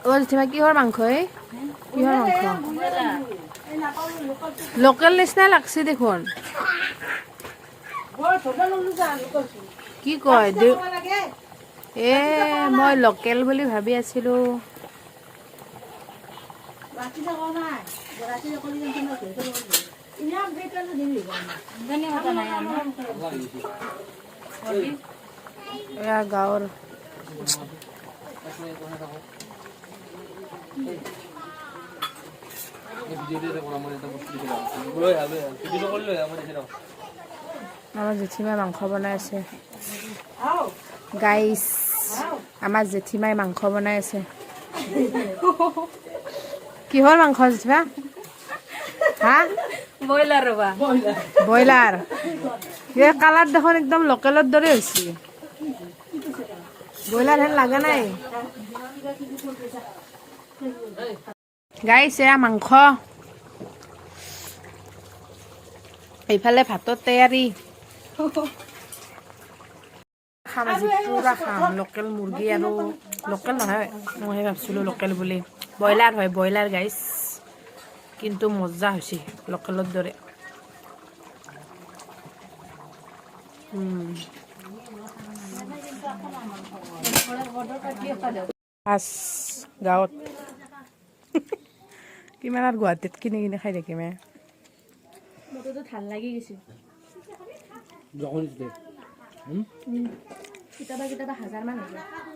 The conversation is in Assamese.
ও জেঠিমা কিহৰ মাংস কিহৰ মাংস লোকেল নিচিনা লাগছে দেখোন কি কয় এ মই লোকেল বুলি ভাবি আছিলো এয়া গাঁৱৰ আমাৰ জেঠিমাই মাংস বনাই আছে গাইছ আমাৰ জেঠিমাই মাংস বনাই আছে কিহৰ মাংস জেঠিমা হা ব্ৰইলাৰ ৰবা ব্ৰইলাৰ এই কালাৰ দেখোন একদম লোকেলৰ দৰে হৈছে ব্ৰইলাৰ হেন লাগা নাই গাইছ এয়া মাংস এইফালে ভাতৰ তৈয়াৰী খাম আজি পুৰা খাম লোকেল মুৰ্গী আৰু লোকেল নহয় মই ভাবিছিলোঁ লোকেল বুলি ব্ৰইলাৰ হয় ব্ৰইলাৰ গাইছ কিন্তু মজা হৈছে লোকেলৰ দৰে পাঁচ গাঁৱত কিমান আৰু গুৱাহাটীত কিনি কিনি খাই থাকিম মইতো ভাল লাগি গৈছে কেতিয়াবা 1000 মান হৈ যায়